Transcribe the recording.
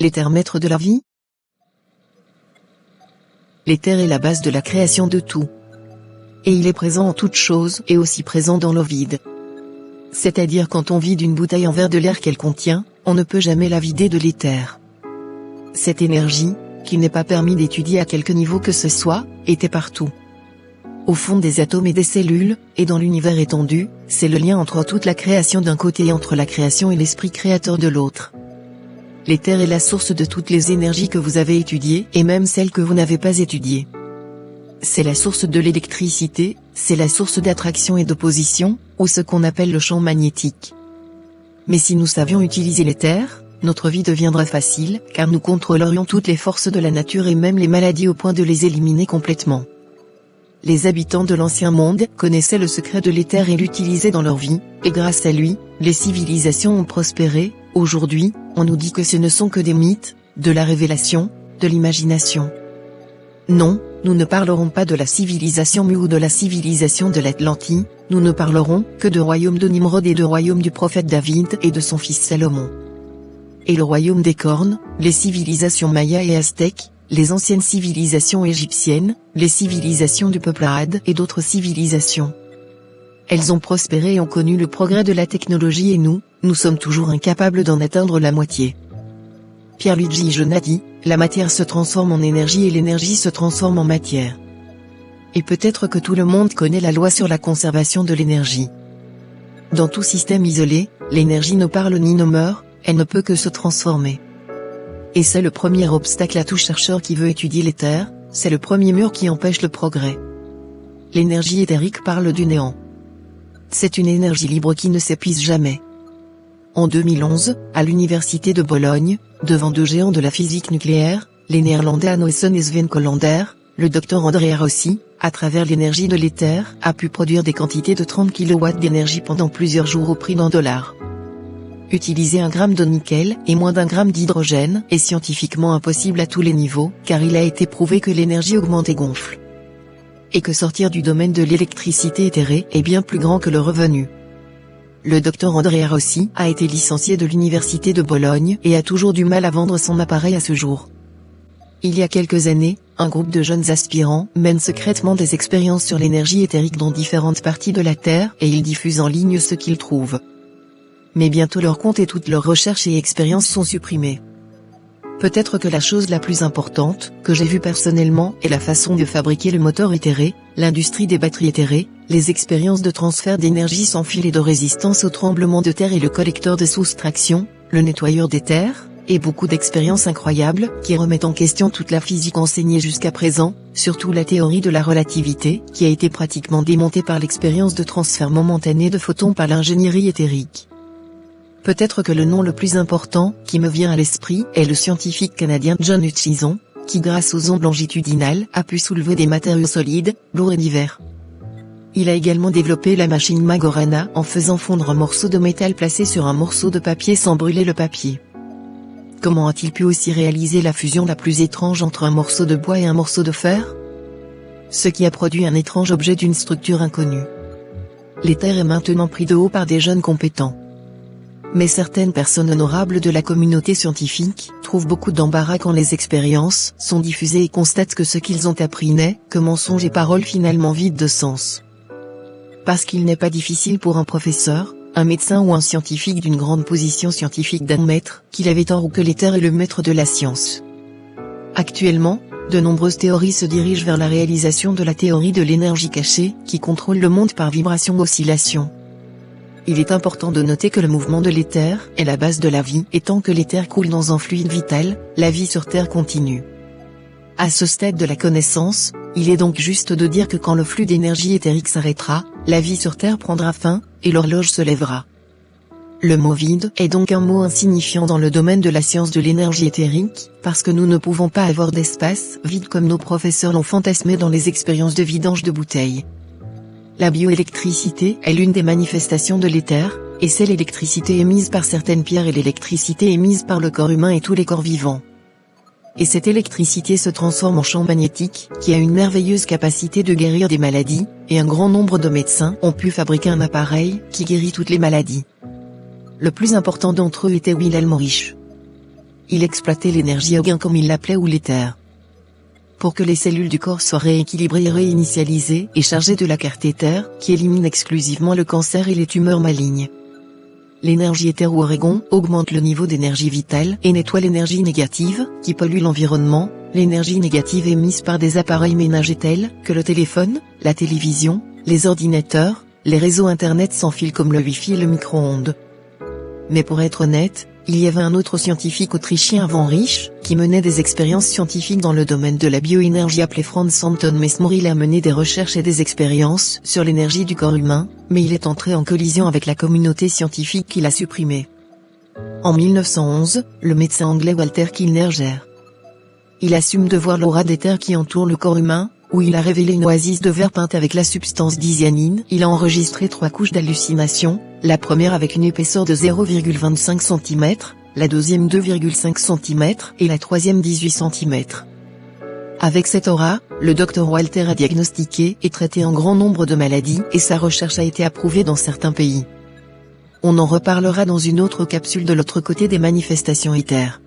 L'éther maître de la vie? L'éther est la base de la création de tout. Et il est présent en toutes choses et aussi présent dans l'eau vide. C'est-à-dire quand on vide une bouteille en verre de l'air qu'elle contient, on ne peut jamais la vider de l'éther. Cette énergie, qu'il n'est pas permis d'étudier à quelque niveau que ce soit, était partout. Au fond des atomes et des cellules, et dans l'univers étendu, c'est le lien entre toute la création d'un côté et entre la création et l'esprit créateur de l'autre. L'éther est la source de toutes les énergies que vous avez étudiées et même celles que vous n'avez pas étudiées. C'est la source de l'électricité, c'est la source d'attraction et d'opposition, ou ce qu'on appelle le champ magnétique. Mais si nous savions utiliser l'éther, notre vie deviendrait facile, car nous contrôlerions toutes les forces de la nature et même les maladies au point de les éliminer complètement. Les habitants de l'ancien monde connaissaient le secret de l'éther et l'utilisaient dans leur vie, et grâce à lui, les civilisations ont prospéré. Aujourd'hui, on nous dit que ce ne sont que des mythes, de la révélation, de l'imagination. Non, nous ne parlerons pas de la civilisation Mu ou de la civilisation de l'Atlantie, nous ne parlerons que de royaume de Nimrod et de royaume du prophète David et de son fils Salomon. Et le royaume des cornes, les civilisations mayas et aztèques, les anciennes civilisations égyptiennes, les civilisations du peuple arabe et d'autres civilisations. Elles ont prospéré et ont connu le progrès de la technologie et nous sommes toujours incapables d'en atteindre la moitié. Pierluigi Jonas dit, la matière se transforme en énergie et l'énergie se transforme en matière. Et peut-être que tout le monde connaît la loi sur la conservation de l'énergie. Dans tout système isolé, l'énergie ne parle ni ne meurt, elle ne peut que se transformer. Et c'est le premier obstacle à tout chercheur qui veut étudier l'éther, c'est le premier mur qui empêche le progrès. L'énergie éthérique parle du néant. C'est une énergie libre qui ne s'épuise jamais. En 2011, à l'université de Bologne, devant deux géants de la physique nucléaire, les Néerlandais Anossen et Sven Colander, le docteur Andrea Rossi, à travers l'énergie de l'éther, a pu produire des quantités de 30 kW d'énergie pendant plusieurs jours au prix d'$1. Utiliser 1 gramme de nickel et moins d'1 gramme d'hydrogène est scientifiquement impossible à tous les niveaux, car il a été prouvé que l'énergie augmente et gonfle. Et que sortir du domaine de l'électricité éthérée est bien plus grand que le revenu. Le docteur Andrea Rossi a été licencié de l'université de Bologne et a toujours du mal à vendre son appareil à ce jour. Il y a quelques années, un groupe de jeunes aspirants mène secrètement des expériences sur l'énergie éthérique dans différentes parties de la Terre et ils diffusent en ligne ce qu'ils trouvent. Mais bientôt leurs comptes et toutes leurs recherches et expériences sont supprimés. Peut-être que la chose la plus importante, que j'ai vue personnellement, est la façon de fabriquer le moteur éthéré, l'industrie des batteries éthérées, les expériences de transfert d'énergie sans fil et de résistance au tremblement de terre et le collecteur de soustraction, le nettoyeur des terres, et beaucoup d'expériences incroyables, qui remettent en question toute la physique enseignée jusqu'à présent, surtout la théorie de la relativité, qui a été pratiquement démontée par l'expérience de transfert momentané de photons par l'ingénierie éthérique. Peut-être que le nom le plus important, qui me vient à l'esprit, est le scientifique canadien John Hutchison, qui grâce aux ondes longitudinales a pu soulever des matériaux solides, lourds et divers. Il a également développé la machine Magorana en faisant fondre un morceau de métal placé sur un morceau de papier sans brûler le papier. Comment a-t-il pu aussi réaliser la fusion la plus étrange entre un morceau de bois et un morceau de fer? Ce qui a produit un étrange objet d'une structure inconnue. L'éther est maintenant pris de haut par des jeunes compétents. Mais certaines personnes honorables de la communauté scientifique trouvent beaucoup d'embarras quand les expériences sont diffusées et constatent que ce qu'ils ont appris n'est que mensonges et paroles finalement vides de sens. Parce qu'il n'est pas difficile pour un professeur, un médecin ou un scientifique d'une grande position scientifique d'admettre qu'il avait tort ou que l'éther est le maître de la science. Actuellement, de nombreuses théories se dirigent vers la réalisation de la théorie de l'énergie cachée, qui contrôle le monde par vibration-oscillation. Il est important de noter que le mouvement de l'éther est la base de la vie, et tant que l'éther coule dans un fluide vital, la vie sur Terre continue. À ce stade de la connaissance, il est donc juste de dire que quand le flux d'énergie éthérique s'arrêtera, la vie sur Terre prendra fin, et l'horloge se lèvera. Le mot vide est donc un mot insignifiant dans le domaine de la science de l'énergie éthérique, parce que nous ne pouvons pas avoir d'espace vide comme nos professeurs l'ont fantasmé dans les expériences de vidange de bouteilles. La bioélectricité est l'une des manifestations de l'éther, et c'est l'électricité émise par certaines pierres et l'électricité émise par le corps humain et tous les corps vivants. Et cette électricité se transforme en champ magnétique, qui a une merveilleuse capacité de guérir des maladies, et un grand nombre de médecins ont pu fabriquer un appareil qui guérit toutes les maladies. Le plus important d'entre eux était Wilhelm Reich. il exploitait l'énergie au gain comme il l'appelait ou l'éther. Pour que les cellules du corps soient rééquilibrées et réinitialisées et chargées de la carte éther, qui élimine exclusivement le cancer et les tumeurs malignes. L'énergie éther ou Orégon augmente le niveau d'énergie vitale et nettoie l'énergie négative, qui pollue l'environnement, l'énergie négative émise par des appareils ménagers tels que le téléphone, la télévision, les ordinateurs, les réseaux internet sans fil comme le Wi-Fi et le micro-ondes. Mais pour être honnête, il y avait un autre scientifique autrichien avant Reich, qui menait des expériences scientifiques dans le domaine de la bioénergie appelé Franz Anton Mesmer. Il a mené des recherches et des expériences sur l'énergie du corps humain, mais il est entré en collision avec la communauté scientifique qui l'a supprimé. En 1911, le médecin anglais Walter Kilnerger. Il assume de voir l'aura d'éther qui entoure le corps humain, où il a révélé une oasis de verre peinte avec la substance d'isianine. Il a enregistré 3 couches d'hallucination, la première avec une épaisseur de 0,25 cm, la deuxième 2,5 cm et la troisième 18 cm. Avec cette aura, le Dr Walter a diagnostiqué et traité un grand nombre de maladies et sa recherche a été approuvée dans certains pays. On en reparlera dans une autre capsule de l'autre côté des manifestations éther.